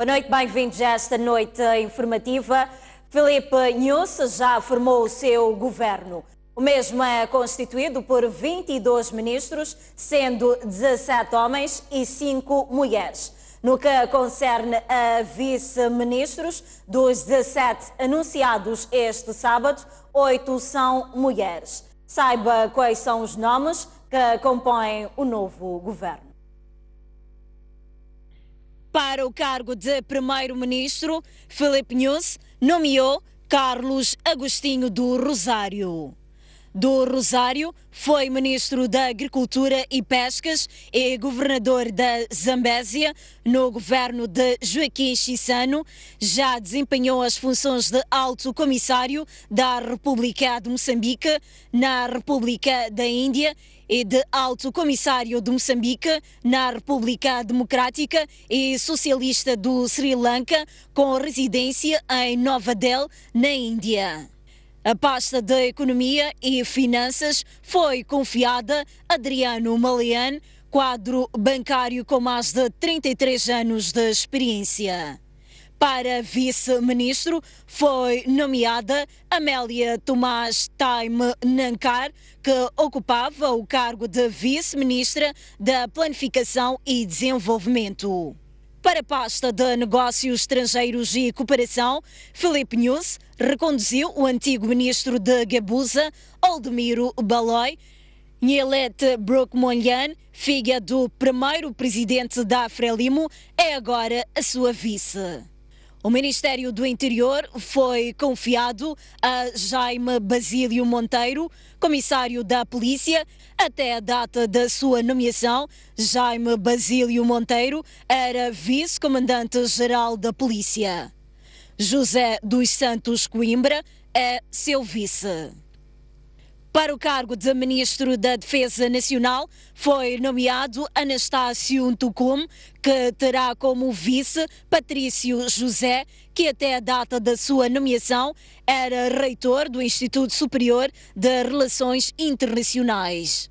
noite, bem-vindos a esta noite informativa. Filipe Nunes já formou o seu governo. O mesmo é constituído por 22 ministros, sendo 17 homens e 5 mulheres. No que concerne a vice-ministros, dos 17 anunciados este sábado, 8 são mulheres. Saiba quais são os nomes que compõem o novo governo. Para o cargo de primeiro-ministro, Filipe Nunes nomeou Carlos Agostinho do Rosário. Do Rosário foi ministro da Agricultura e Pescas e governador da Zambésia no governo de Joaquim Chissano. Já desempenhou as funções de alto comissário da República de Moçambique na República da Índia e de alto comissário de Moçambique na República Democrática e Socialista do Sri Lanka, com residência em Nova Delhi, na Índia. A pasta de Economia e Finanças foi confiada a Adriano Malian, quadro bancário com mais de 33 anos de experiência. Para vice-ministro foi nomeada Amélia Tomás Taime Nankar, que ocupava o cargo de vice-ministra da Planificação e Desenvolvimento. Para a pasta de Negócios Estrangeiros e Cooperação, Filipe Nunes reconduziu o antigo ministro de Gabuza, Aldemiro Baloi. Nhelete Brooke-Monjan, filha do primeiro presidente da Frelimo, é agora a sua vice. O Ministério do Interior foi confiado a Jaime Basílio Monteiro, comissário da Polícia. Até a data da sua nomeação, Jaime Basílio Monteiro era vice-comandante-geral da Polícia. José dos Santos Coimbra é seu vice. Para o cargo de Ministro da Defesa Nacional foi nomeado Anastácio Ntukum, que terá como vice Patrício José, que até a data da sua nomeação era reitor do Instituto Superior de Relações Internacionais.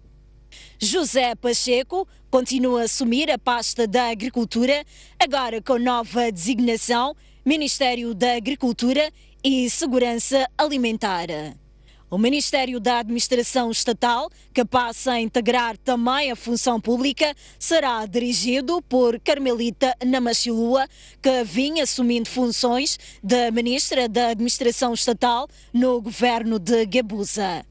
José Pacheco continua a assumir a pasta da Agricultura, agora com nova designação, Ministério da Agricultura e Segurança Alimentar. O Ministério da Administração Estatal, que passa a integrar também a função pública, será dirigido por Carmelita Namachilua, que vinha assumindo funções de Ministra da Administração Estatal no governo de Gabuza.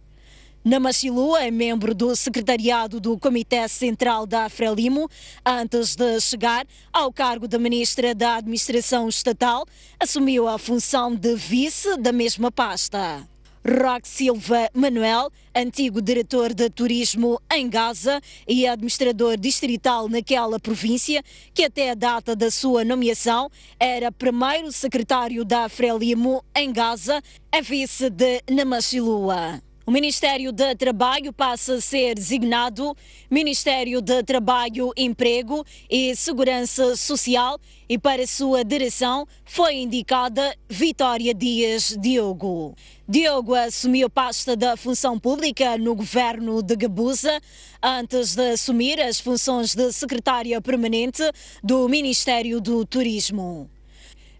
Namachilua é membro do secretariado do Comitê Central da Frelimo. Antes de chegar ao cargo de Ministra da Administração Estatal, assumiu a função de vice da mesma pasta. Roque Silva Manuel, antigo diretor de turismo em Gaza e administrador distrital naquela província, que até a data da sua nomeação era primeiro secretário da Frelimo em Gaza, é vice de Namachilua. O Ministério do Trabalho passa a ser designado Ministério de Trabalho, Emprego e Segurança Social e para sua direção foi indicada Vitória Dias Diogo. Diogo assumiu a pasta da Função Pública no governo de Gabuza antes de assumir as funções de secretária permanente do Ministério do Turismo.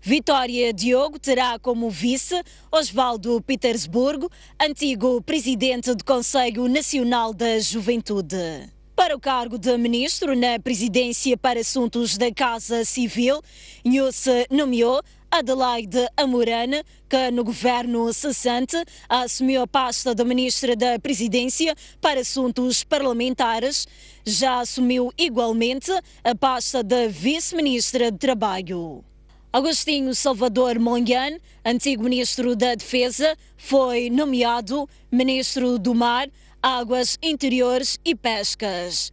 Vitória Diogo terá como vice Osvaldo Petersburgo, antigo presidente do Conselho Nacional da Juventude. Para o cargo de ministro na Presidência para Assuntos da Casa Civil, Nunes nomeou Adelaide Amorane, que no governo cessante assumiu a pasta de ministra da Presidência para Assuntos Parlamentares. Já assumiu igualmente a pasta de vice-ministra de Trabalho. Agostinho Salvador Monjan, antigo ministro da Defesa, foi nomeado ministro do Mar, Águas Interiores e Pescas.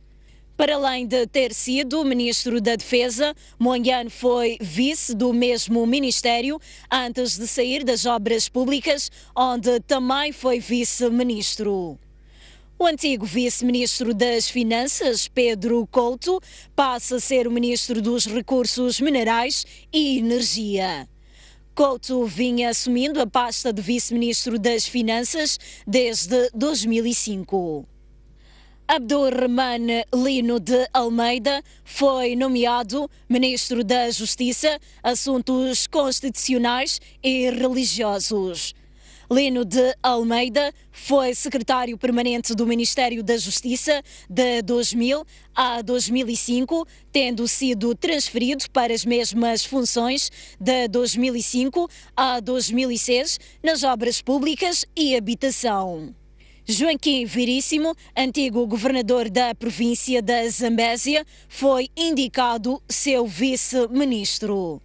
Para além de ter sido ministro da Defesa, Monjan foi vice do mesmo ministério antes de sair das Obras Públicas, onde também foi vice-ministro. O antigo vice-ministro das Finanças, Pedro Couto, passa a ser o ministro dos Recursos Minerais e Energia. Couto vinha assumindo a pasta de vice-ministro das Finanças desde 2005. Abdulrahman Lino de Almeida foi nomeado Ministro da Justiça, Assuntos Constitucionais e Religiosos. Lino de Almeida foi secretário permanente do Ministério da Justiça de 2000 a 2005, tendo sido transferido para as mesmas funções de 2005 a 2006 nas obras públicas e habitação. Joaquim Veríssimo, antigo governador da província da Zambésia, foi indicado seu vice-ministro.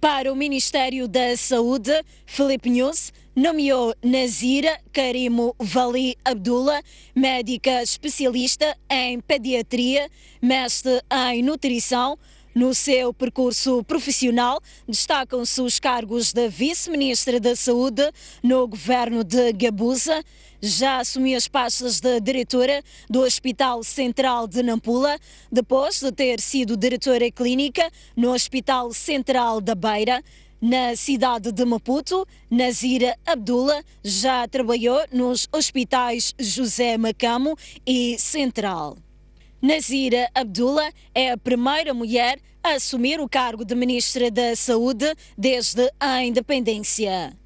Para o Ministério da Saúde, Filipe Nunes nomeou Nazira Karimo Vali Abdullah, médica especialista em pediatria, mestre em nutrição. No seu percurso profissional, destacam-se os cargos da vice-ministra da Saúde no governo de Gabuza. Já assumiu as pastas de diretora do Hospital Central de Nampula, depois de ter sido diretora clínica no Hospital Central da Beira. Na cidade de Maputo, Nazira Abdullah já trabalhou nos hospitais José Macamo e Central. Nazira Abdullah é a primeira mulher a assumir o cargo de Ministra da Saúde desde a independência.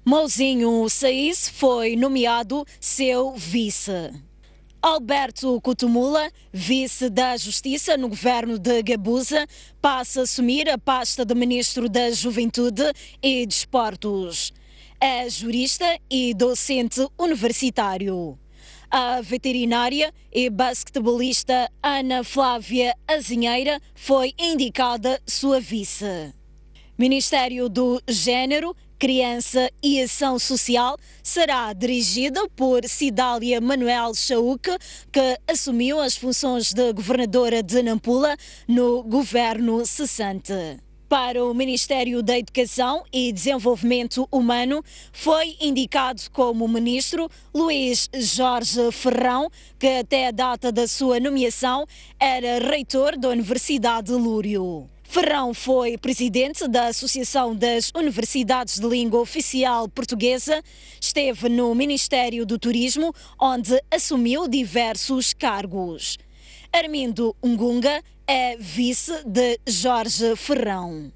Mouzinho Saiz foi nomeado seu vice. Alberto Kutumula, vice da Justiça no governo de Gabuza, passa a assumir a pasta de Ministro da Juventude e Desportos. É jurista e docente universitário. A veterinária e basquetebolista Ana Flávia Azinheira foi indicada sua vice. Ministério do Gênero, Criança e Ação Social será dirigida por Cidália Manuel Chauque, que assumiu as funções de governadora de Nampula no governo cessante. Para o Ministério da Educação e Desenvolvimento Humano, foi indicado como ministro Luís Jorge Ferrão, que até a data da sua nomeação era reitor da Universidade de Lúrio. Ferrão foi presidente da Associação das Universidades de Língua Oficial Portuguesa, esteve no Ministério do Turismo, onde assumiu diversos cargos. Armindo Ngunga é vice de Jorge Ferrão.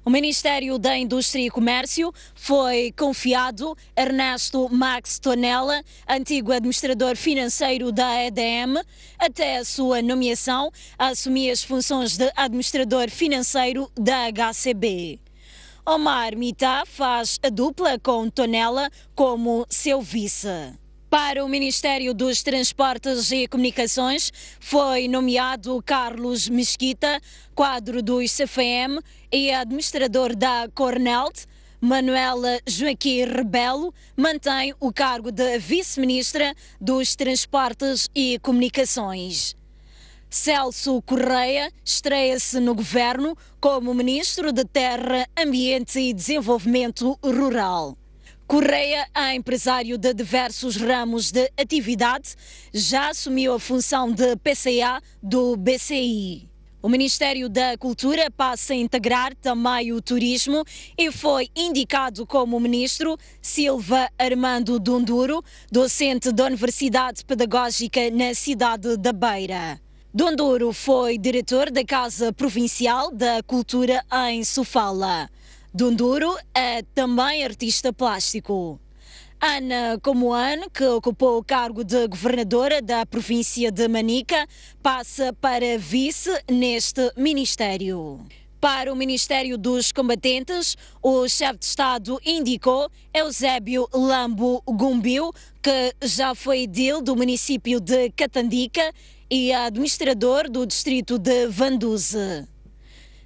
O Ministério da Indústria e Comércio foi confiado a Ernesto Max Tonella, antigo administrador financeiro da EDM. Até a sua nomeação, assumia as funções de administrador financeiro da HCB. Omar Mita faz a dupla com Tonella como seu vice. Para o Ministério dos Transportes e Comunicações, foi nomeado Carlos Mesquita, quadro do ICFM e administrador da Cornelt. Manuela Joaquim Rebelo mantém o cargo de vice-ministra dos Transportes e Comunicações. Celso Correia estreia-se no governo como ministro de Terra, Ambiente e Desenvolvimento Rural. Correia é empresário de diversos ramos de atividade, já assumiu a função de PCA do BCI. O Ministério da Cultura passa a integrar também o turismo e foi indicado como ministro Silva Armando Donduro, docente da Universidade Pedagógica na cidade da Beira. Donduro foi diretor da Casa Provincial da Cultura em Sofala. Donduro é também artista plástico. Ana Comoane, que ocupou o cargo de governadora da província de Manica, passa para vice neste ministério. Para o Ministério dos Combatentes, o chefe de Estado indicou Eusébio Lambo Gumbiu, que já foi edil do município de Catandica e administrador do distrito de Vanduze.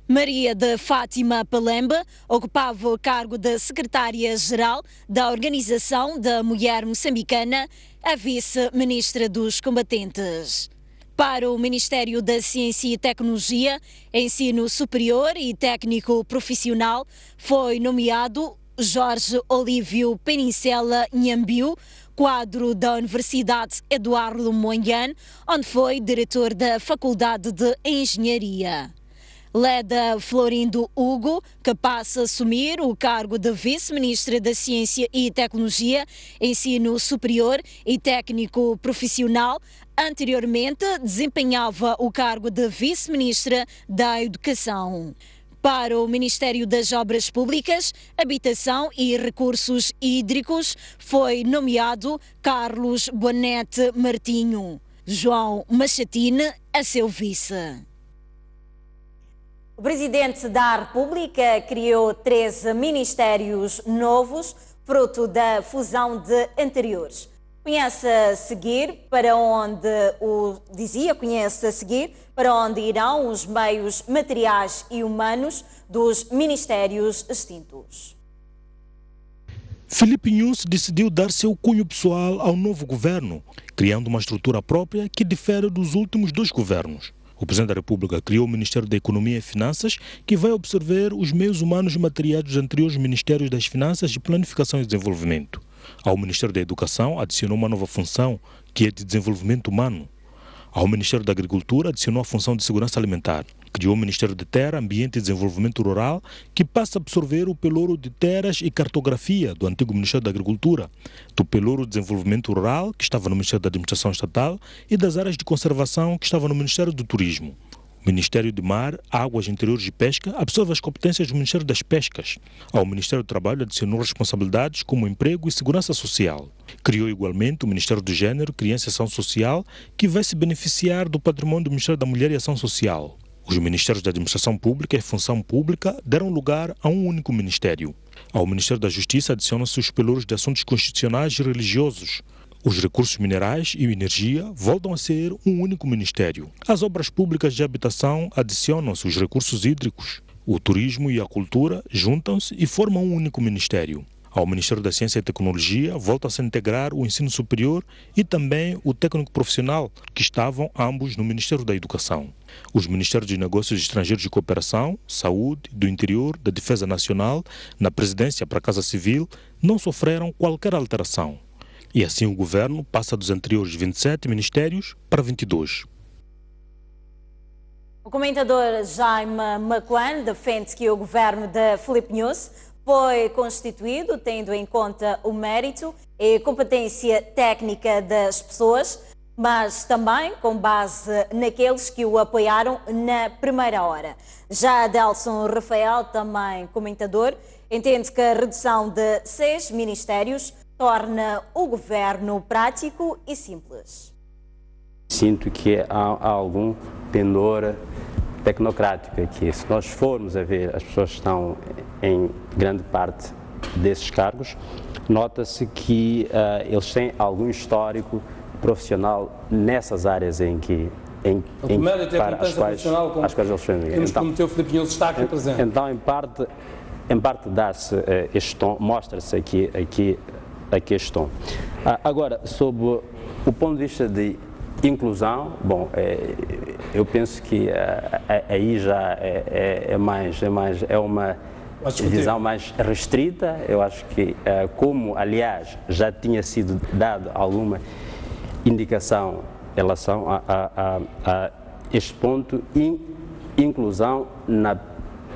Maria de Fátima Palemba ocupava o cargo de secretária-geral da Organização da Mulher Moçambicana, a vice-ministra dos Combatentes. Para o Ministério da Ciência e Tecnologia, Ensino Superior e Técnico Profissional, foi nomeado Jorge Olívio Penicela Nhambiu, quadro da Universidade Eduardo Mondlane, onde foi diretor da Faculdade de Engenharia. Leda Florindo Hugo, que passa a assumir o cargo de Vice-Ministra da Ciência e Tecnologia, Ensino Superior e Técnico Profissional, anteriormente desempenhava o cargo de Vice-Ministra da Educação. Para o Ministério das Obras Públicas, Habitação e Recursos Hídricos foi nomeado Carlos Bonete Martinho. João Machatine, a seu vice. O Presidente da República criou 13 ministérios novos, fruto da fusão de anteriores. Conhece a seguir para onde irão os meios materiais e humanos dos ministérios extintos. Filipe Nunes decidiu dar seu cunho pessoal ao novo governo, criando uma estrutura própria que difere dos últimos 2 governos. O Presidente da República criou o Ministério da Economia e Finanças, que vai absorver os meios humanos e materiais dos anteriores Ministérios das Finanças e Planificação e Desenvolvimento. Ao Ministério da Educação adicionou uma nova função, que é de Desenvolvimento Humano. Ao Ministério da Agricultura adicionou a função de Segurança Alimentar. Criou o Ministério de Terra, Ambiente e Desenvolvimento Rural, que passa a absorver o pelouro de terras e cartografia do antigo Ministério da Agricultura, do pelouro de Desenvolvimento Rural, que estava no Ministério da Administração Estatal, e das áreas de conservação, que estava no Ministério do Turismo. O Ministério de Mar, Águas Interiores e Pesca absorve as competências do Ministério das Pescas. Ao Ministério do Trabalho adicionou responsabilidades como emprego e segurança social. Criou igualmente o Ministério do Gênero, Criança e Ação Social, que vai se beneficiar do patrimônio do Ministério da Mulher e Ação Social. Os Ministérios da Administração Pública e Função Pública deram lugar a um único ministério. Ao Ministério da Justiça adicionam-se os pelouros de assuntos constitucionais e religiosos. Os recursos minerais e energia voltam a ser um único ministério. Às obras públicas de habitação adicionam-se os recursos hídricos. O turismo e a cultura juntam-se e formam um único ministério. Ao Ministério da Ciência e Tecnologia volta-se a integrar o ensino superior e também o técnico profissional, que estavam ambos no Ministério da Educação. Os Ministérios de Negócios Estrangeiros e Cooperação, Saúde, do Interior, da Defesa Nacional, na Presidência para a Casa Civil, não sofreram qualquer alteração. E assim o governo passa dos anteriores 27 ministérios para 22. O comentador Jaime Macuan defende que o governo de Filipe Nunes foi constituído tendo em conta o mérito e competência técnica das pessoas, mas também com base naqueles que o apoiaram na primeira hora. Já Adelson Rafael, também comentador, entende que a redução de 6 ministérios torna o governo prático e simples. Sinto que há algum pendor tecnocrático aqui. Se nós formos a ver as pessoas que estão em grande parte desses cargos, nota-se que eles têm algum histórico profissional nessas áreas em que para as quais eles defendem. Então, como o teu Filipe Nunes está aqui presente. Então, em parte dá-se este tom, mostra-se aqui este tom. Agora, sob o ponto de vista de inclusão, bom, eu penso que aí já é uma visão mais restrita. Eu acho que, como aliás já tinha sido dado alguma indicação em relação a este ponto, inclusão na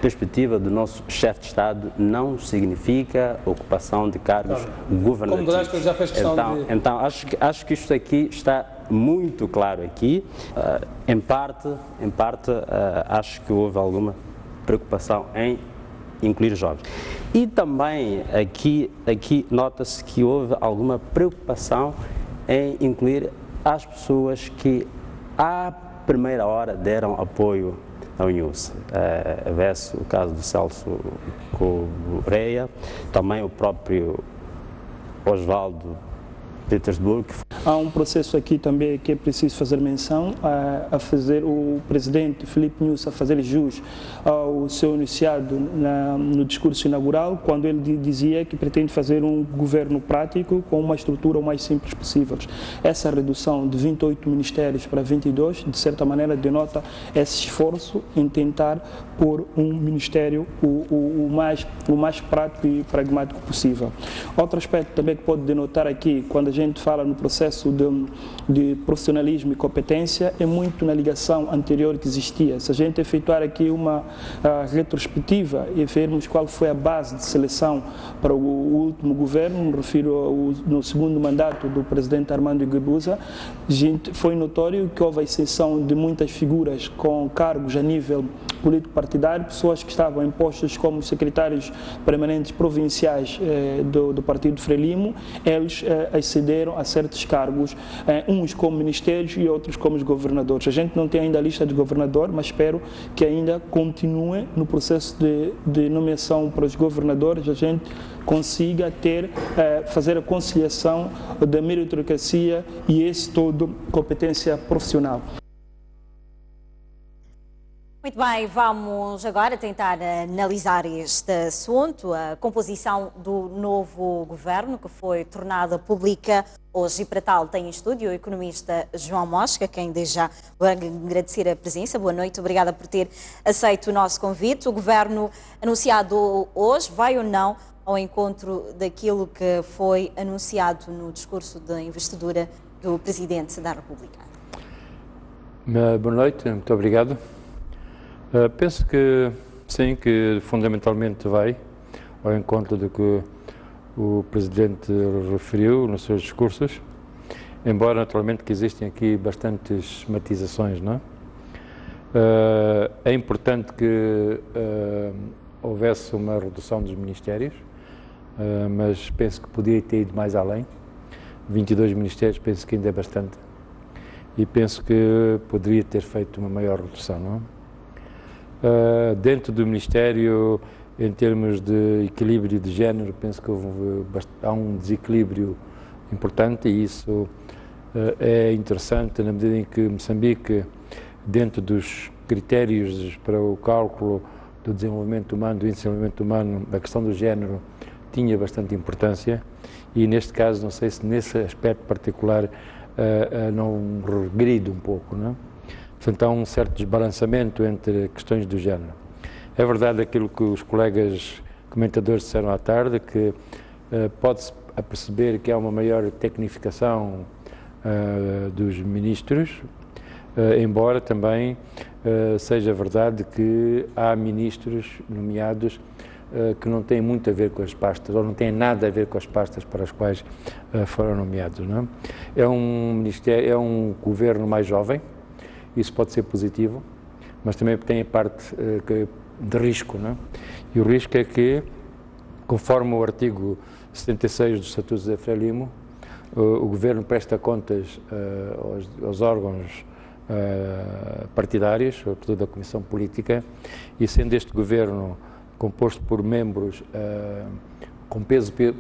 perspectiva do nosso chefe de Estado não significa ocupação de cargos governativos. Como já fez questão então acho que isto aqui está muito claro aqui. Em parte, acho que houve alguma preocupação em incluir jovens. E também aqui nota-se que houve alguma preocupação em incluir as pessoas que à primeira hora deram apoio ao Nunes. Vê-se o caso do Celso Correia, também o próprio Osvaldo Petersburg. Há um processo aqui também que é preciso fazer menção, a fazer o presidente Filipe Nunes a fazer jus ao seu enunciado no discurso inaugural, quando ele dizia que pretende fazer um governo prático com uma estrutura o mais simples possível. Essa redução de 28 ministérios para 22, de certa maneira, denota esse esforço em tentar pôr um ministério o mais prático e pragmático possível. Outro aspecto também que pode denotar aqui, quando a gente fala no processo processo de profissionalismo e competência é muito na ligação anterior que existia. Se a gente efetuar aqui uma retrospectiva e vermos qual foi a base de seleção para o último governo, me refiro no segundo mandato do presidente Armando Guebuza, foi notório que houve a ascensão de muitas figuras com cargos a nível político-partidário, pessoas que estavam em postos como secretários permanentes provinciais do Partido Frelimo, eles acederam a certos cargos, uns como ministérios e outros como os governadores. A gente não tem ainda a lista de governador, mas espero que ainda continue no processo de nomeação para os governadores, a gente consiga fazer a conciliação da meritocracia e esse todo competência profissional. Muito bem, vamos agora tentar analisar este assunto, a composição do novo governo que foi tornada pública hoje, e para tal tem em estúdio o economista João Mosca, quem desde já vou agradecer a presença. Boa noite, obrigada por ter aceito o nosso convite. O governo anunciado hoje vai ou não ao encontro daquilo que foi anunciado no discurso de investidura do Presidente da República? Boa noite, muito obrigado. Penso que sim, que fundamentalmente vai ao encontro do que o Presidente referiu nos seus discursos, embora naturalmente que existem aqui bastantes matizações, não é? É importante que houvesse uma redução dos ministérios, mas penso que podia ter ido mais além. 22 ministérios penso que ainda é bastante e penso que poderia ter feito uma maior redução, não é? Dentro do Ministério, em termos de equilíbrio de género, penso que há um desequilíbrio importante e isso é interessante na medida em que Moçambique, dentro dos critérios para o cálculo do desenvolvimento humano, do desenvolvimento humano, a questão do género tinha bastante importância e neste caso, não sei se nesse aspecto particular não regride um pouco, não é? Portanto, há um certo desbalançamento entre questões do género. É verdade aquilo que os colegas comentadores disseram à tarde, que pode-se aperceber que há uma maior tecnificação dos ministros, embora também seja verdade que há ministros nomeados que não têm muito a ver com as pastas, ou não têm nada a ver com as pastas para as quais foram nomeados, não é? É um governo mais jovem. Isso pode ser positivo, mas também tem a parte de risco, não é? E o risco é que, conforme o artigo 76 do Estatuto da Frelimo, o Governo presta contas aos órgãos partidários, sobretudo da Comissão Política, e sendo este Governo composto por membros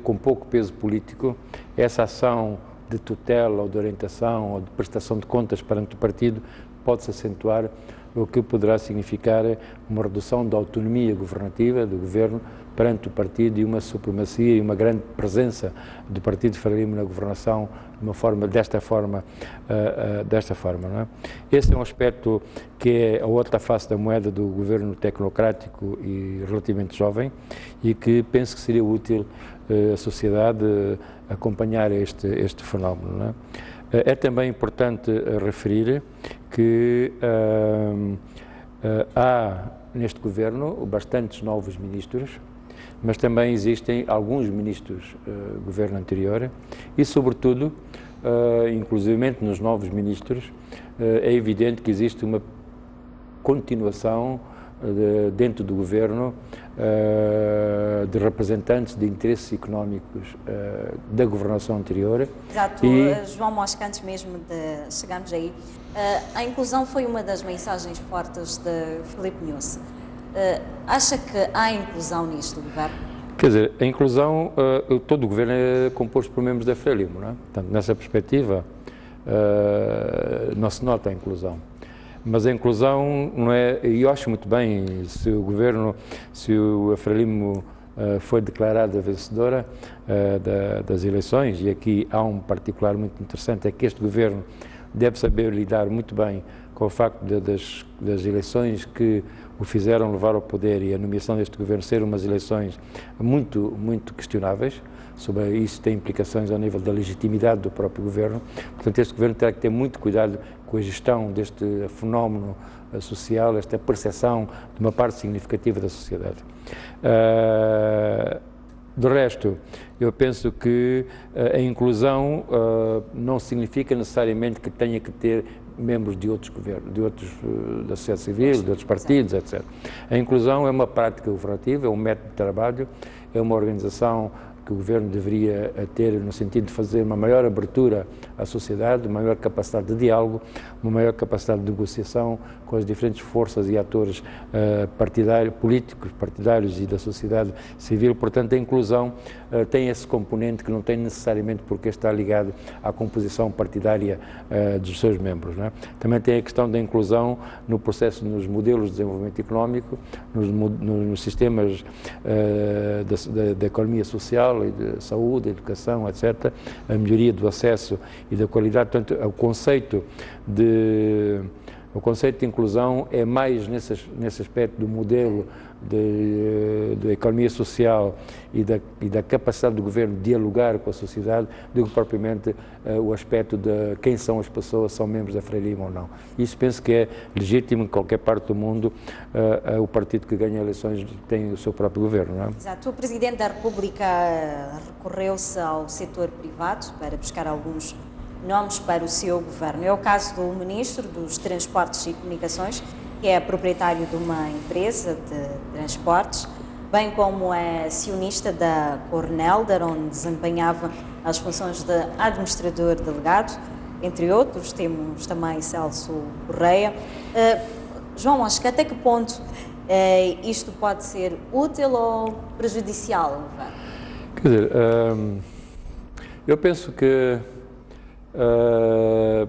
com pouco peso político, essa ação de tutela ou de orientação ou de prestação de contas perante o partido pode-se acentuar, o que poderá significar uma redução da autonomia governativa do governo perante o partido e uma supremacia e uma grande presença do Partido Frelimo na governação desta forma, não é? Esse é um aspecto que é a outra face da moeda do governo tecnocrático e relativamente jovem e que penso que seria útil a sociedade acompanhar este fenómeno, não é? É também importante referir que há neste governo bastantes novos ministros, mas também existem alguns ministros do governo anterior e, sobretudo, inclusivamente nos novos ministros, é evidente que existe uma continuação dentro do governo de representantes de interesses económicos da governação anterior. Exato, João Mosca, antes mesmo de chegarmos aí, a inclusão foi uma das mensagens fortes de Filipe Nhus. Acha que há inclusão neste governo? Quer dizer, a inclusão, todo o governo é composto por membros da Frelimo, não é? Portanto, nessa perspectiva, não se nota a inclusão. Mas a inclusão não é, e eu acho muito bem, se o governo, se a Frelimo foi declarada vencedora das eleições, e aqui há um particular muito interessante, é que este governo deve saber lidar muito bem com o facto das eleições que o fizeram levar ao poder e a nomeação deste governo ser umas eleições muito questionáveis. Sobre isso tem implicações ao nível da legitimidade do próprio governo. Portanto, este governo terá que ter muito cuidado com a gestão deste fenómeno social, esta percepção de uma parte significativa da sociedade. Do resto, eu penso que a inclusão não significa necessariamente que tenha que ter membros de outros governos, da sociedade civil, de outros partidos, etc. A inclusão é uma prática governativa, é um método de trabalho, é uma organização que o governo deveria ter no sentido de fazer uma maior abertura à sociedade, uma maior capacidade de diálogo, uma maior capacidade de negociação com as diferentes forças e atores políticos, partidários e da sociedade civil. Portanto, a inclusão tem esse componente que não tem necessariamente porque está ligado à composição partidária dos seus membros, não é? Também tem a questão da inclusão no processo, nos modelos de desenvolvimento económico, nos sistemas da economia social e de saúde, educação, etc., a melhoria do acesso e da qualidade. Portanto, o conceito de inclusão é mais nesse aspecto do modelo da economia social e da capacidade do governo de dialogar com a sociedade do que propriamente o aspecto de quem são as pessoas, são membros da Frelimo ou não. Isso penso que é legítimo em qualquer parte do mundo. O partido que ganha eleições tem o seu próprio governo, não é? Exato. O Presidente da República recorreu-se ao setor privado para buscar alguns nomes para o seu governo. É o caso do Ministro dos Transportes e Comunicações, que é proprietário de uma empresa de transportes, bem como é acionista da Cornelder, onde desempenhava as funções de administrador delegado, entre outros. Temos também Celso Correia. João, acho que até que ponto isto pode ser útil ou prejudicial ao governo? Quer dizer, eu penso que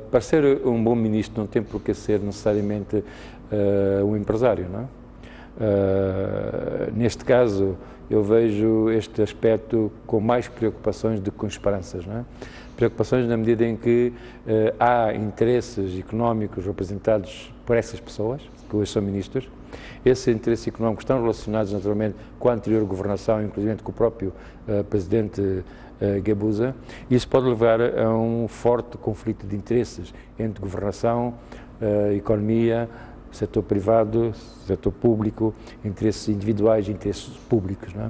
para ser um bom ministro não tem por que ser necessariamente um empresário, não é? Neste caso, eu vejo este aspecto com mais preocupações do que com esperanças, não é? Preocupações na medida em que há interesses económicos representados por essas pessoas, que hoje são ministros. Esses interesses económicos estão relacionados naturalmente com a anterior governação, inclusive com o próprio presidente Guebuza. Isso pode levar a um forte conflito de interesses entre governação, economia, setor privado, setor público, interesses individuais e interesses públicos, não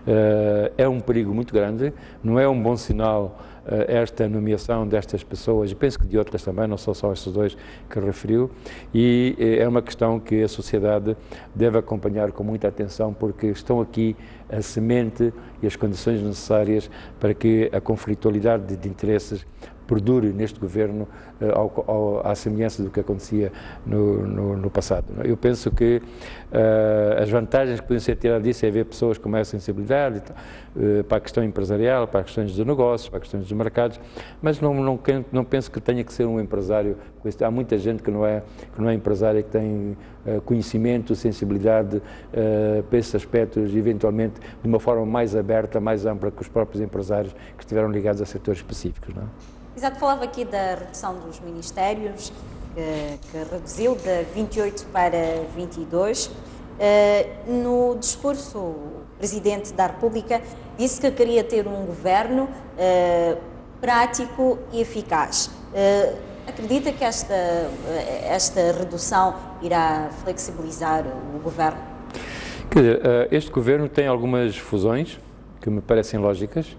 é? É um perigo muito grande, não é um bom sinal esta nomeação destas pessoas, e penso que de outras também, não são só estes dois que referiu, e é uma questão que a sociedade deve acompanhar com muita atenção, porque estão aqui a semente e as condições necessárias para que a conflitualidade de interesses perdure neste governo à semelhança do que acontecia no passado. Eu penso que as vantagens que podem ser tiradas disso é ver pessoas com maior sensibilidade para a questão empresarial, para as questões dos negócios, para as questões dos mercados, mas não penso que tenha que ser um empresário. Há muita gente que não é empresária, que tem conhecimento, sensibilidade para esses aspectos, eventualmente de uma forma mais aberta, mais ampla que os próprios empresários que estiveram ligados a setores específicos, não é? Exato, falava aqui da redução dos ministérios, que reduziu de 28 para 22. No discurso, o Presidente da República disse que queria ter um governo prático e eficaz. Acredita que esta redução irá flexibilizar o governo? Quer dizer, este governo tem algumas fusões que me parecem lógicas,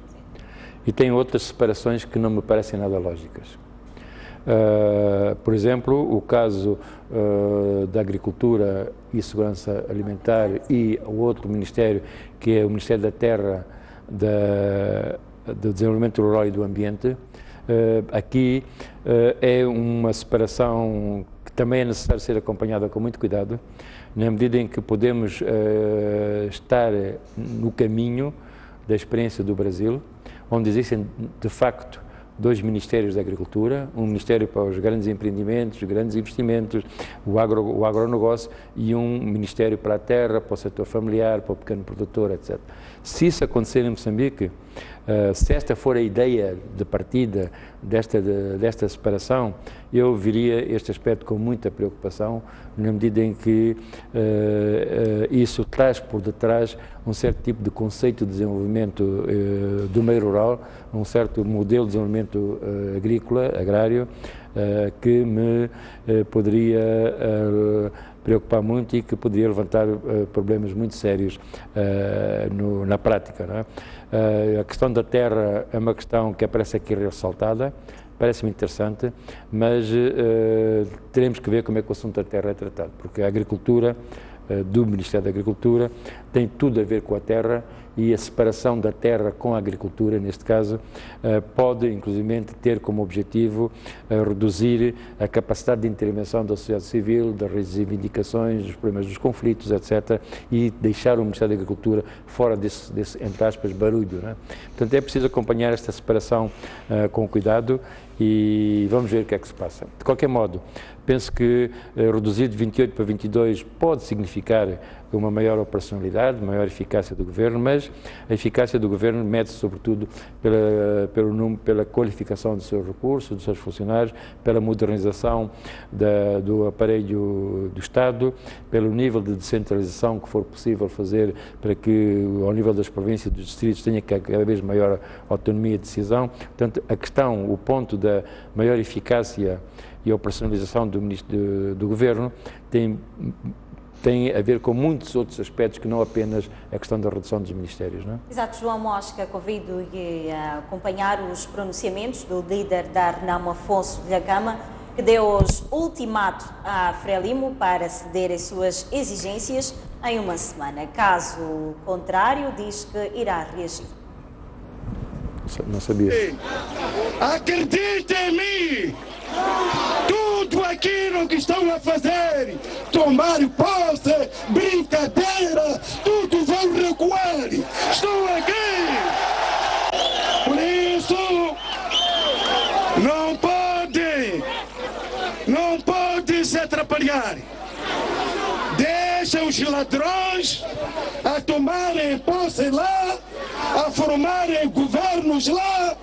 e tem outras separações que não me parecem nada lógicas. Por exemplo, o caso da Agricultura e Segurança Alimentar e o outro Ministério, que é o Ministério da Terra, do Desenvolvimento Rural e do Ambiente. Aqui é uma separação que também é necessário ser acompanhada com muito cuidado, na medida em que podemos estar no caminho da experiência do Brasil, onde existem, de facto, dois ministérios da agricultura, um ministério para os grandes empreendimentos, os grandes investimentos, o agronegócio, e um ministério para a terra, para o setor familiar, para o pequeno produtor, etc. Se isso acontecer em Moçambique, Se esta for a ideia de partida desta separação, eu viria este aspecto com muita preocupação, na medida em que isso traz por detrás um certo tipo de conceito de desenvolvimento do meio rural, um certo modelo de desenvolvimento agrário, que me poderia preocupar muito e que poderia levantar problemas muito sérios na prática, não é? A questão da terra é uma questão que aparece aqui ressaltada, parece-me interessante, mas teremos que ver como é que o assunto da terra é tratado, porque a agricultura, do Ministério da Agricultura, tem tudo a ver com a terra, e a separação da terra com a agricultura, neste caso, pode, inclusive, ter como objetivo reduzir a capacidade de intervenção da sociedade civil, das reivindicações, dos problemas dos conflitos, etc., e deixar o Ministério da Agricultura fora desse entre aspas, barulho, não é? Portanto, é preciso acompanhar esta separação com cuidado e vamos ver o que é que se passa. De qualquer modo, penso que reduzir de 28 para 22 pode significar uma maior operacionalidade, maior eficácia do Governo, mas a eficácia do Governo mede-se sobretudo pela qualificação dos seus recursos, dos seus funcionários, pela modernização do aparelho do Estado, pelo nível de descentralização que for possível fazer para que, ao nível das províncias e dos distritos, tenha cada vez maior autonomia de decisão. Portanto, a questão, o ponto da maior eficácia e operacionalização do Governo tem a ver com muitos outros aspectos que não apenas a questão da redução dos ministérios, não é? Exato, João Mosca, convido-lhe a acompanhar os pronunciamentos do líder da Renamo, Afonso Dhlakama, que deu hoje ultimato à Frelimo para ceder as suas exigências em uma semana. Caso contrário, diz que irá reagir. Não sabia. Acredite em mim! Tudo aquilo que estão a fazer, tomar posse, brincadeira, tudo vão recuar. Estou aqui. Por isso, não pode se atrapalhar. Deixa os ladrões a tomarem posse lá, a formarem governos lá,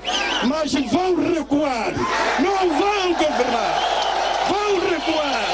mas vão recuar. Não vão governar, vão recuar.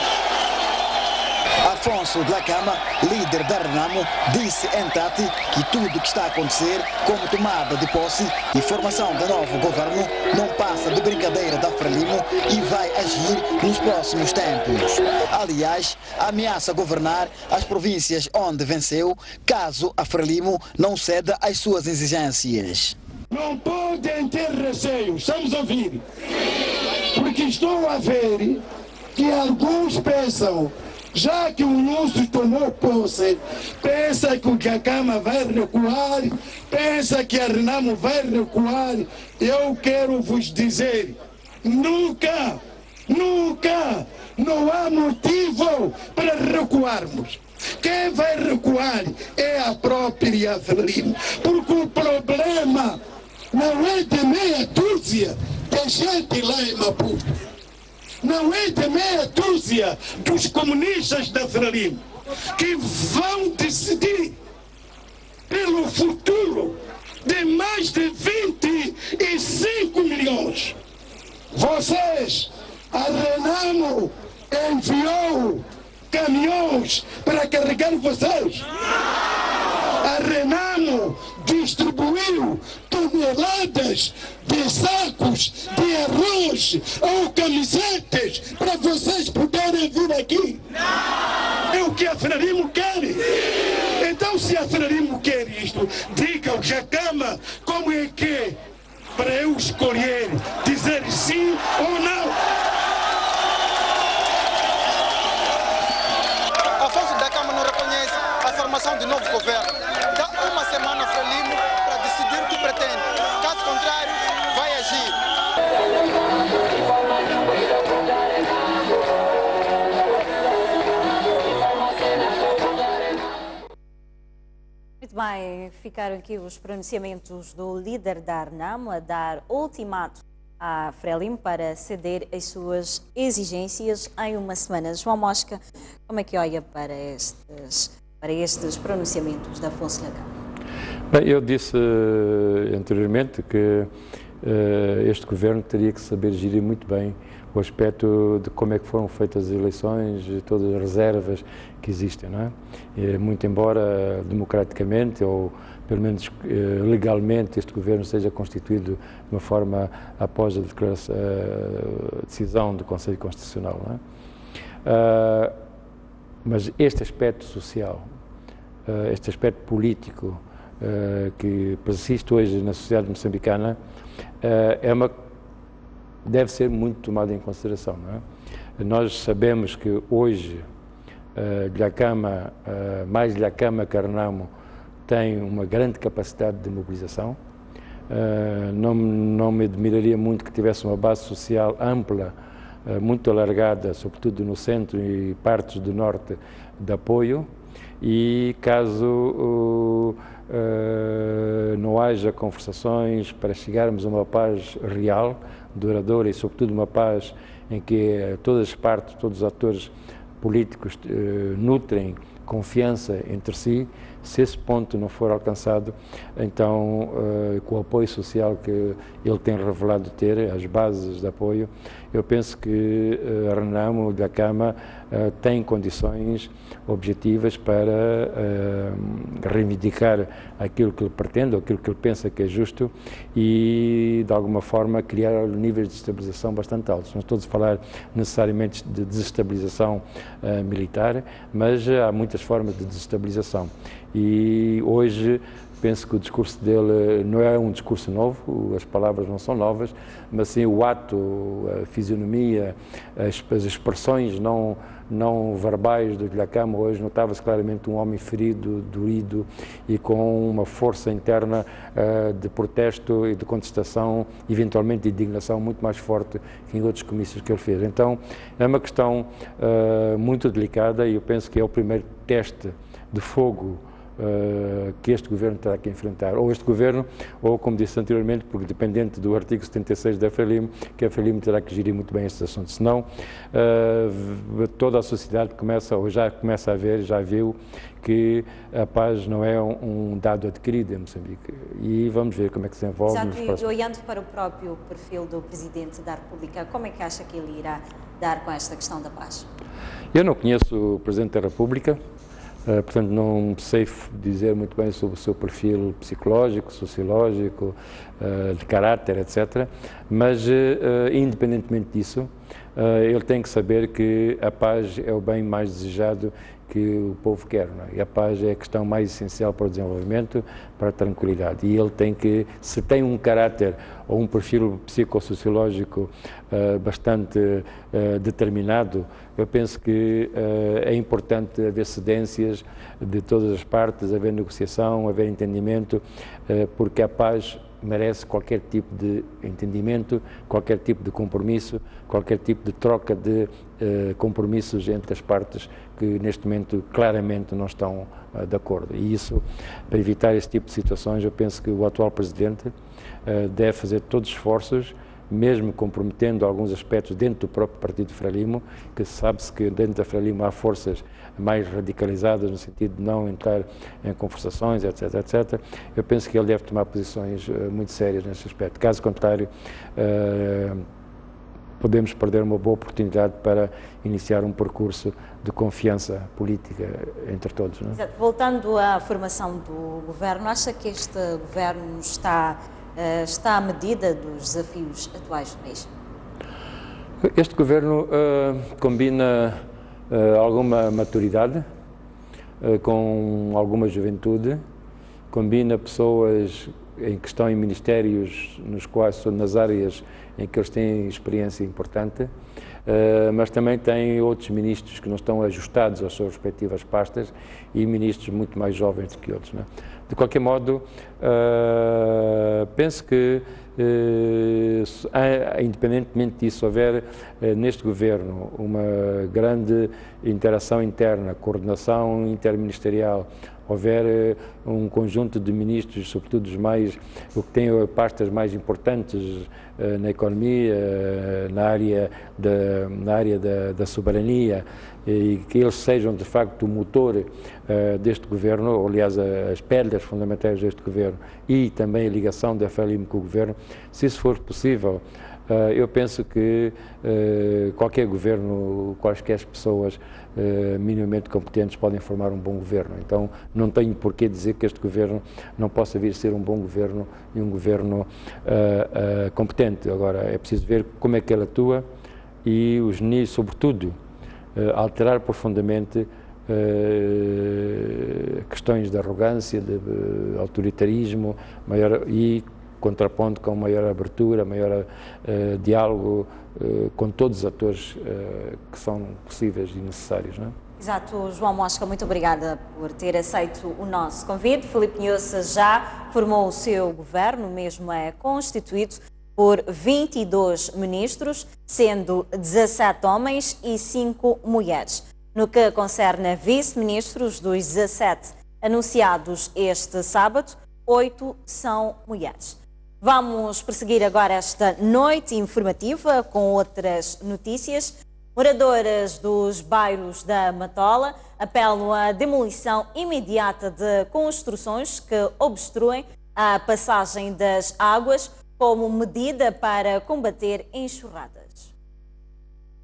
Afonso Dhlakama, líder da Renamo, disse em Tati que tudo o que está a acontecer, como tomada de posse e formação do novo governo, não passa de brincadeira da Frelimo e vai agir nos próximos tempos. Aliás, ameaça governar as províncias onde venceu, caso a Frelimo não ceda às suas exigências. Não podem ter receio, estamos a ouvir? Porque estou a ver que alguns pensam, já que o Lúcio tomou posse, pensa que o Dhlakama vai recuar, pensa que a Renamo vai recuar. Eu quero vos dizer, nunca, não há motivo para recuarmos. Quem vai recuar é a própria Frelimo, porque o problema não é de meia dúzia de gente lá em Maputo. Não é de meia dúzia dos comunistas da Frelimo que vão decidir pelo futuro de mais de 25 milhões. Vocês, a Renamo enviou caminhões para carregar vocês. A Renamo distribuiu toneladas de sacos de arroz ou camisetas para vocês poderem vir aqui. É o que a Frelimo quer. Então, se a Frelimo quer isto, diga ao Dhlakama como é que é para eu escolher dizer sim ou não. Afonso Dhlakama não reconhece a formação de novo governo. Dá uma semana a Frelimo para decidir o que pretende. Caso contrário, vai agir. Muito bem, ficaram aqui os pronunciamentos do líder da Renamo a dar ultimato à Frelimo para ceder as suas exigências em uma semana. João Mosca, como é que olha para estes pronunciamentos da Afonso Dhlakama? Bem, eu disse anteriormente que este governo teria que saber gerir muito bem o aspecto de como é que foram feitas as eleições, todas as reservas que existem, não é? Muito embora democraticamente ou pelo menos legalmente este governo seja constituído de uma forma após a decisão do Conselho Constitucional, não é? Mas este aspecto social, este aspecto político que persiste hoje na sociedade moçambicana deve ser muito tomado em consideração, não é? Nós sabemos que hoje mais Dhlakama que Renamo tem uma grande capacidade de mobilização. Não me admiraria muito que tivesse uma base social ampla, muito alargada, sobretudo no centro e partes do norte, de apoio, e caso não haja conversações para chegarmos a uma paz real, duradoura e sobretudo uma paz em que todas as partes, todos os atores políticos nutrem confiança entre si, se esse ponto não for alcançado, então com o apoio social que ele tem revelado ter, as bases de apoio, eu penso que a Renamo, o Dhlakama, tem condições objetivas para reivindicar aquilo que ele pretende, aquilo que ele pensa que é justo e, de alguma forma, criar níveis de estabilização bastante altos. Não estou a falar necessariamente de desestabilização militar, mas há muitas formas de desestabilização. E hoje penso que o discurso dele não é um discurso novo, as palavras não são novas, mas sim o ato, a fisionomia, as expressões não verbais do Dhlakama. Hoje notava-se claramente um homem ferido, doído e com uma força interna de protesto e de contestação, eventualmente de indignação muito mais forte que em outros comícios que ele fez. Então é uma questão muito delicada e eu penso que é o primeiro teste de fogo que este governo terá que enfrentar, ou este governo, ou como disse anteriormente, porque dependente do artigo 76 da FRELIM, que a FRELIM terá que gerir muito bem estes assuntos, senão toda a sociedade começa, ou já começa a ver, já viu que a paz não é um dado adquirido em Moçambique, e vamos ver como é que se envolve. Exato, e olhando para o próprio perfil do Presidente da República, como é que acha que ele irá dar com esta questão da paz? Eu não conheço o Presidente da República, portanto não sei dizer muito bem sobre o seu perfil psicológico, sociológico, de caráter, etc. Mas, independentemente disso, ele tem que saber que a paz é o bem mais desejado que o povo quer, não é? E a paz é a questão mais essencial para o desenvolvimento, para a tranquilidade. E ele tem que, se tem um caráter ou um perfil psicossociológico bastante determinado, eu penso que é importante haver cedências de todas as partes, haver negociação, haver entendimento, porque a paz merece qualquer tipo de entendimento, qualquer tipo de compromisso, qualquer tipo de troca de compromissos entre as partes que neste momento claramente não estão de acordo. E isso, para evitar esse tipo de situações, eu penso que o atual Presidente deve fazer todos os esforços, mesmo comprometendo alguns aspectos dentro do próprio partido Frelimo, que sabe-se que dentro da Frelimo há forças mais radicalizadas no sentido de não entrar em conversações, etc, etc. Eu penso que ele deve tomar posições muito sérias nesse aspecto. Caso contrário, podemos perder uma boa oportunidade para iniciar um percurso de confiança política entre todos. Não é? Exato. Voltando à formação do governo, acha que este governo está à medida dos desafios atuais do país? Este governo combina alguma maturidade com alguma juventude, combina pessoas que estão em ministérios nas áreas em que eles têm experiência importante, mas também tem outros ministros que não estão ajustados às suas respectivas pastas e ministros muito mais jovens do que outros. Não é? De qualquer modo, penso que, independentemente disso, houver neste governo uma grande interação interna, coordenação interministerial, houver um conjunto de ministros, sobretudo os que têm pastas mais importantes na economia, na área da soberania, e que eles sejam de facto o motor deste governo, ou, aliás, as pedras fundamentais deste governo, e também a ligação da FLIM com o governo, se isso for possível, eu penso que qualquer governo, quaisquer pessoas minimamente competentes podem formar um bom governo. Então não tenho por que dizer que este governo não possa vir a ser um bom governo e um governo competente. Agora é preciso ver como é que ele atua e os níveis, sobretudo, alterar profundamente questões de arrogância, de autoritarismo maior, e contrapondo com maior abertura, maior diálogo com todos os atores que são possíveis e necessários, não é? Exato, João Mosca, muito obrigada por ter aceito o nosso convite. Filipe Nhussa já formou o seu governo, mesmo é constituído por 22 ministros, sendo 17 homens e 5 mulheres. No que concerne a vice-ministros, dos 17 anunciados este sábado, 8 são mulheres. Vamos prosseguir agora esta noite informativa com outras notícias. Moradoras dos bairros da Matola apelam à demolição imediata de construções que obstruem a passagem das águas como medida para combater enxurradas.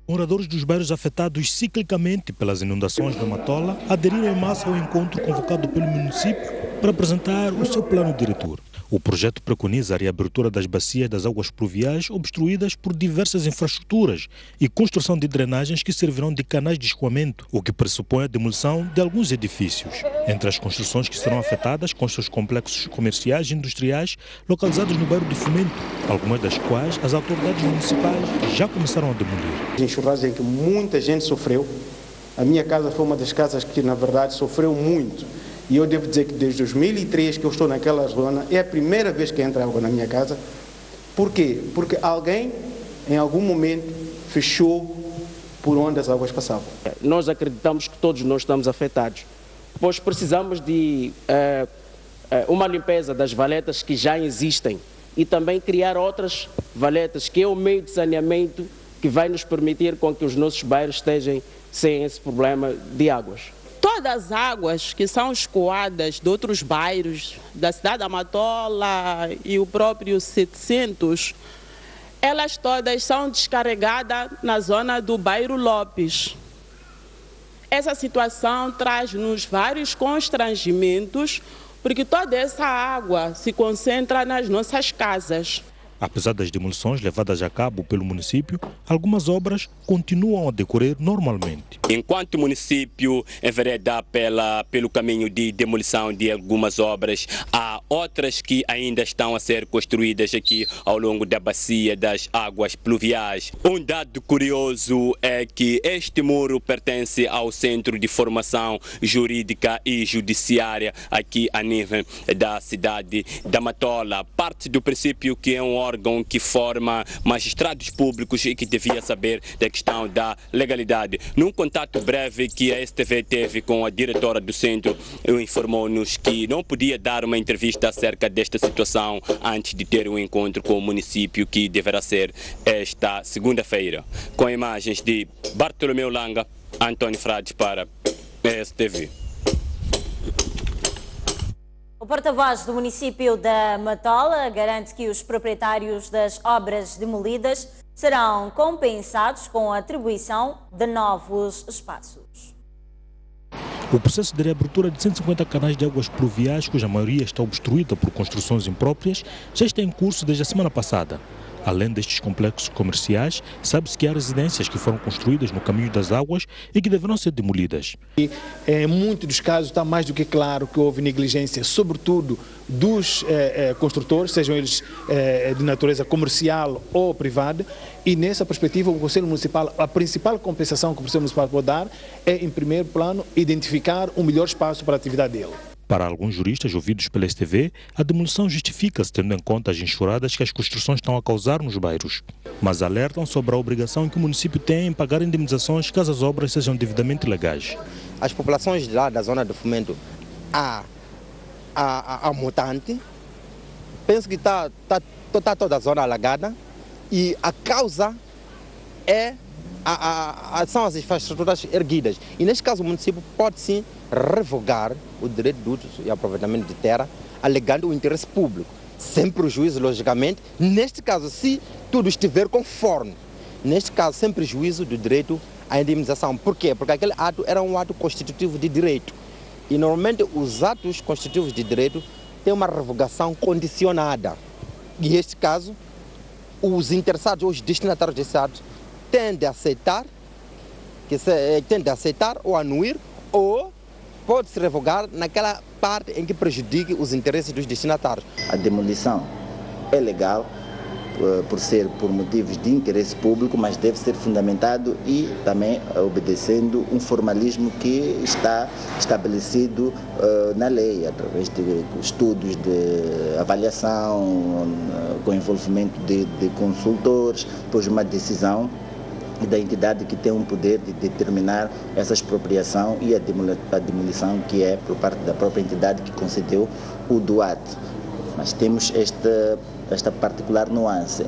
Moradores dos bairros afetados ciclicamente pelas inundações da Matola aderiram em massa ao encontro convocado pelo município para apresentar o seu plano diretor. O projeto preconiza a reabertura das bacias das águas pluviais obstruídas por diversas infraestruturas e construção de drenagens que servirão de canais de escoamento, o que pressupõe a demolição de alguns edifícios. Entre as construções que serão afetadas constam os complexos comerciais e industriais localizados no bairro de Fomento, algumas das quais as autoridades municipais já começaram a demolir. Enxurradas em que muita gente sofreu. A minha casa foi uma das casas que, na verdade, sofreu muito. E eu devo dizer que desde 2003 que eu estou naquela zona, é a primeira vez que entra água na minha casa. Por quê? Porque alguém, em algum momento, fechou por onde as águas passavam. Nós acreditamos que todos nós estamos afetados, pois precisamos de uma limpeza das valetas que já existem e também criar outras valetas, que é o meio de saneamento que vai nos permitir com que os nossos bairros estejam sem esse problema de águas. Todas as águas que são escoadas de outros bairros, da cidade da Matola e o próprio 700, elas todas são descarregadas na zona do bairro Lopes. Essa situação traz-nos vários constrangimentos, porque toda essa água se concentra nas nossas casas. Apesar das demolições levadas a cabo pelo município, algumas obras continuam a decorrer normalmente. Enquanto o município envereda pelo caminho de demolição de algumas obras, há outras que ainda estão a ser construídas aqui ao longo da bacia das águas pluviais. Um dado curioso é que este muro pertence ao Centro de Formação Jurídica e Judiciária aqui a nível da cidade da Matola. Parte do princípio que é um órgão que forma magistrados públicos e que devia saber da questão da legalidade. Num contato breve que a STV teve com a diretora do centro, informou-nos que não podia dar uma entrevista acerca desta situação antes de ter um encontro com o município, que deverá ser esta segunda-feira. Com imagens de Bartolomeu Langa, Antônio Frades para a STV. O porta-voz do município da Matola garante que os proprietários das obras demolidas serão compensados com a atribuição de novos espaços. O processo de reabertura de 150 canais de águas pluviais, cuja maioria está obstruída por construções impróprias, já está em curso desde a semana passada. Além destes complexos comerciais, sabe-se que há residências que foram construídas no caminho das águas e que deverão ser demolidas. Em muitos dos casos está mais do que claro que houve negligência, sobretudo dos construtores, sejam eles de natureza comercial ou privada, e nessa perspectiva o Conselho Municipal, a principal compensação que o Conselho Municipal pode dar é, em primeiro plano, identificar um melhor espaço para a atividade dele. Para alguns juristas ouvidos pela STV, a demolição justifica-se tendo em conta as enxurradas que as construções estão a causar nos bairros, mas alertam sobre a obrigação que o município tem em pagar indemnizações caso as obras sejam devidamente legais. As populações lá da zona do Fomento, a Mutante, penso que está toda a zona alagada, E a causa são as infraestruturas erguidas. E neste caso o município pode sim revogar o direito de uso e aproveitamento de terra, alegando o interesse público, sem prejuízo, logicamente, neste caso, se tudo estiver conforme, neste caso, sem prejuízo do direito à indemnização. Por quê? Porque aquele ato era um ato constitutivo de direito. E normalmente os atos constitutivos de direito têm uma revogação condicionada. E neste caso, os interessados ou os destinatários desse ato tendem a aceitar ou anuir, ou pode-se revogar naquela parte em que prejudique os interesses dos destinatários. A demolição é legal por motivos de interesse público, mas deve ser fundamentado e também obedecendo um formalismo que está estabelecido na lei, através de estudos de avaliação, com envolvimento de consultores, depois uma decisão da entidade que tem um poder de determinar essa expropriação e a demolição, que é por parte da própria entidade que concedeu o DUAT. Mas temos esta particular nuance,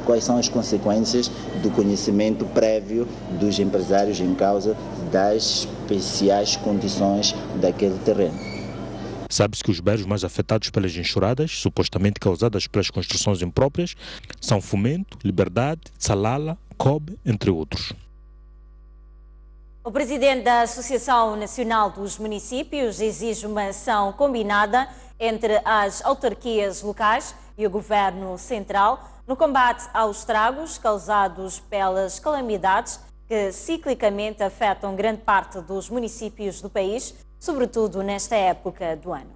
quais são as consequências do conhecimento prévio dos empresários em causa das especiais condições daquele terreno. Sabe-se que os bairros mais afetados pelas enxurradas, supostamente causadas pelas construções impróprias, são Fomento, Liberdade, Salala, Cobe, entre outros. O presidente da Associação Nacional dos Municípios exige uma ação combinada entre as autarquias locais e o governo central no combate aos estragos causados pelas calamidades que ciclicamente afetam grande parte dos municípios do país, sobretudo nesta época do ano.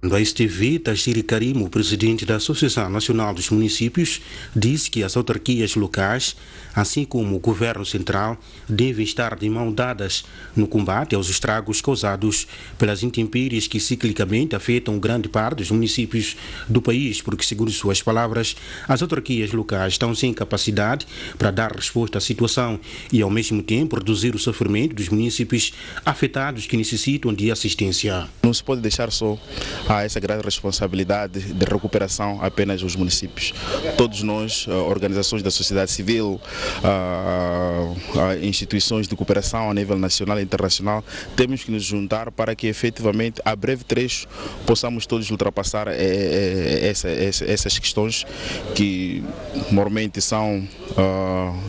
Da STV, Tashiri Karim, o presidente da Associação Nacional dos Municípios, disse que as autarquias locais, assim como o governo central, devem estar de mãos dadas no combate aos estragos causados pelas intempéries que ciclicamente afetam grande parte dos municípios do país, porque, segundo suas palavras, as autarquias locais estão sem capacidade para dar resposta à situação e, ao mesmo tempo, reduzir o sofrimento dos municípios afetados que necessitam de assistência. Não se pode deixar só a essa grande responsabilidade de recuperação apenas os municípios. Todos nós, organizações da sociedade civil, instituições de cooperação a nível nacional e internacional, temos que nos juntar para que efetivamente a breve trecho possamos todos ultrapassar essas questões que normalmente são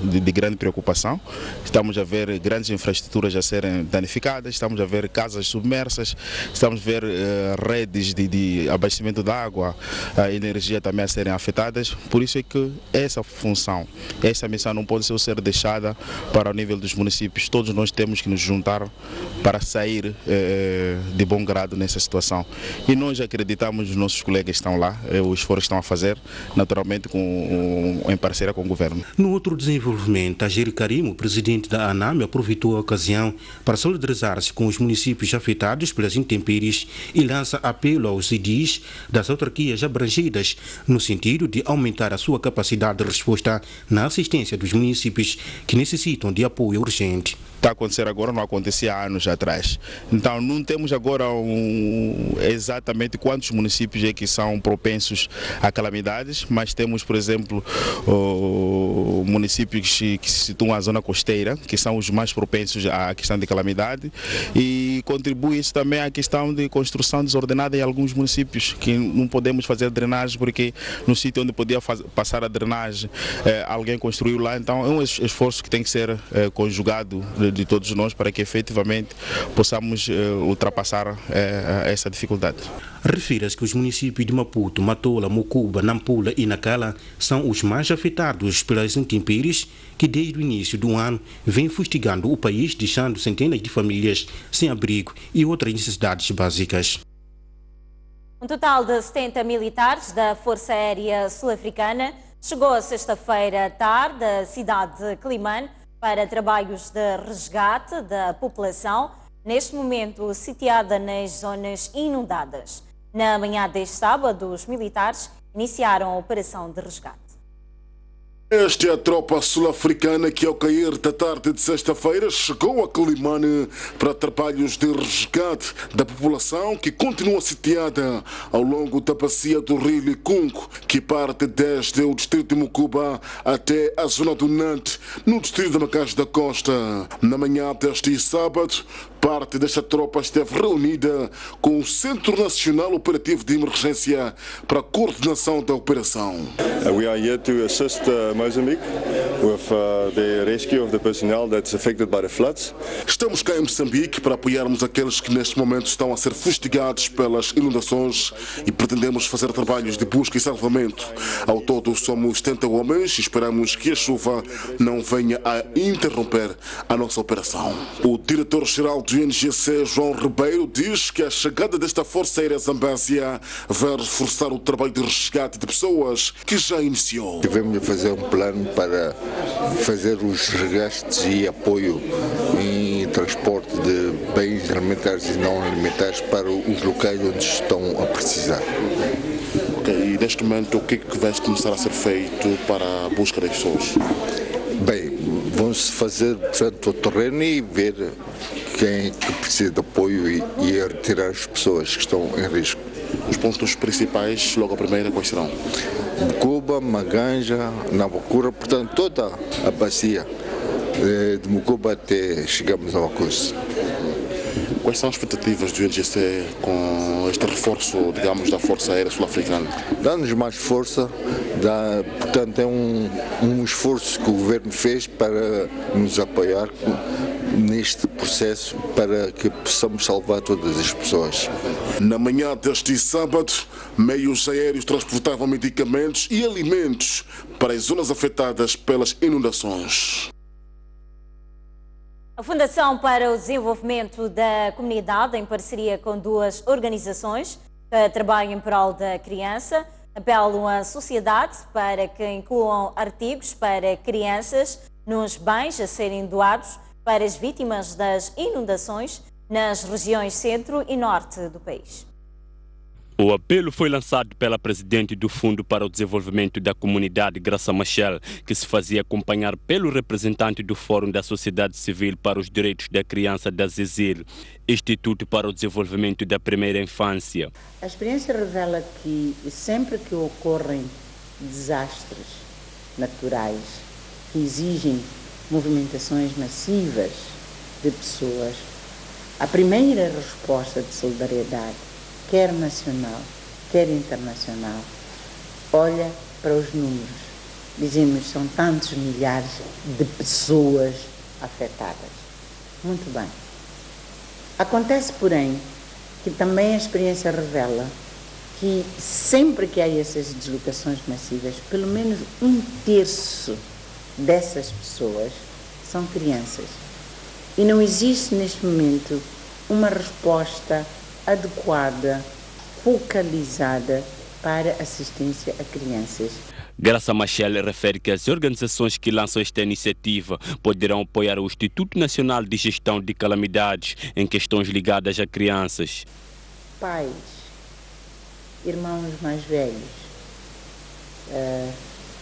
de grande preocupação. Estamos a ver grandes infraestruturas a serem danificadas, estamos a ver casas submersas, estamos a ver redes de abastecimento de água, a energia também a serem afetadas. Por isso é que essa função, essa missão não pode ser deixada para o nível dos municípios. Todos nós temos que nos juntar para sair de bom grado nessa situação. E nós acreditamos nos nossos colegas que estão lá, o esforço que estão a fazer, naturalmente em parceria com o governo. No outro desenvolvimento, Tashiri Karim, o presidente da ANAM, aproveitou a ocasião para solidarizar-se com os municípios afetados pelas intempéries e lança apelo aos CIDIs das autarquias abrangidas no sentido de aumentar a sua capacidade de resposta na assistência dos municípios que necessitam de apoio urgente. Está a acontecer agora, não acontecia há anos atrás. Então não temos agora exatamente quantos municípios é que são propensos a calamidades, mas temos, por exemplo, municípios que se situam na zona costeira, que são os mais propensos à questão de calamidade, e contribui isso também à questão de construção desordenada em alguns municípios, que não podemos fazer drenagem porque no sítio onde podia passar a drenagem alguém construiu lá. Então é um esforço que tem que ser conjugado de todos nós para que efetivamente possamos ultrapassar essa dificuldade. Refira-se que os municípios de Maputo, Matola, Mucuba, Nampula e Nacala são os mais afetados pelas intempéries que desde o início do ano vêm fustigando o país, deixando centenas de famílias sem abrigo e outras necessidades básicas. Um total de 70 militares da Força Aérea Sul-Africana chegou sexta-feira à tarde à cidade de Quelimane para trabalhos de resgate da população, neste momento sitiada nas zonas inundadas. Na manhã deste sábado, os militares iniciaram a operação de resgate. Esta é a tropa sul-africana que, ao cair da tarde de sexta-feira, chegou a Quelimane para trabalhos de resgate da população que continua sitiada ao longo da bacia do rio Licungo, que parte desde o distrito de Mucuba até a zona do Nantes, no distrito de Macás da Costa. Na manhã deste sábado, parte desta tropa esteve reunida com o Centro Nacional Operativo de Emergência para a coordenação da operação. We are here to assist Mozambique with the rescue of the personnel that's affected by the floods. Estamos cá em Moçambique para apoiarmos aqueles que neste momento estão a ser fustigados pelas inundações e pretendemos fazer trabalhos de busca e salvamento. Ao todo somos 70 homens e esperamos que a chuva não venha a interromper a nossa operação. O diretor-geral do INGC, João Ribeiro, diz que a chegada desta Força Aérea Zambésia vai reforçar o trabalho de resgate de pessoas que já iniciou. Devemos fazer um plano para fazer os resgates e apoio em transporte de bens alimentares e não alimentares para os locais onde estão a precisar. Ok, e neste momento o que é que vai começar a ser feito para a busca das pessoas? Bem, vão-se fazer, portanto, o terreno e ver quem é que precisa de apoio e retirar as pessoas que estão em risco. Os pontos principais, logo a primeira, quais serão? Mucuba, Maganja, Navacura, portanto toda a bacia de Mucuba até chegamos ao Macuso. Quais são as expectativas do INGC com este reforço, digamos, da Força Aérea Sul-Africana? Dá-nos mais força, portanto é um esforço que o Governo fez para nos apoiar neste processo para que possamos salvar todas as pessoas. Na manhã deste sábado, meios aéreos transportavam medicamentos e alimentos para as zonas afetadas pelas inundações. A Fundação para o Desenvolvimento da Comunidade, em parceria com duas organizações que trabalham em prol da criança, apelam à sociedade para que incluam artigos para crianças nos bens a serem doados para as vítimas das inundações nas regiões centro e norte do país. O apelo foi lançado pela presidente do Fundo para o Desenvolvimento da Comunidade, Graça Machel, que se fazia acompanhar pelo representante do Fórum da Sociedade Civil para os Direitos da Criança da ZEZIL, Instituto para o Desenvolvimento da Primeira Infância. A experiência revela que sempre que ocorrem desastres naturais que exigem movimentações massivas de pessoas, a primeira resposta de solidariedade, quer nacional, quer internacional, olha para os números. Dizemos que são tantos milhares de pessoas afetadas. Muito bem. Acontece, porém, que também a experiência revela que sempre que há essas deslocações massivas, pelo menos 1/3 dessas pessoas são crianças. E não existe neste momento uma resposta adequada, focalizada para assistência a crianças. Graça Machel refere que as organizações que lançam esta iniciativa poderão apoiar o Instituto Nacional de Gestão de Calamidades em questões ligadas a crianças. Pais, irmãos mais velhos,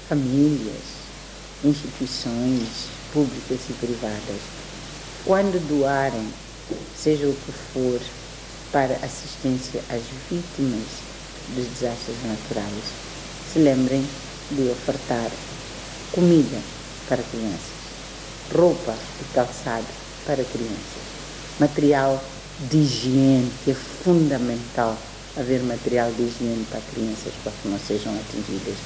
famílias, instituições públicas e privadas, quando doarem, seja o que for, para assistência às vítimas dos desastres naturais, se lembrem de ofertar comida para crianças, roupa e calçado para crianças, material de higiene, que é fundamental haver material de higiene para crianças para que não sejam atingidas.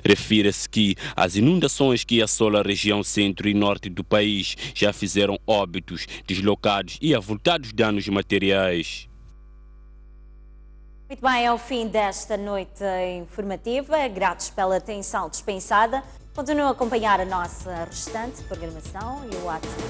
Refere-se que as inundações que assolam a região centro e norte do país já fizeram óbitos, deslocados e avultados danos materiais. Muito bem, ao fim desta noite informativa, gratos pela atenção dispensada. Continuem a acompanhar a nossa restante programação e o WhatsApp.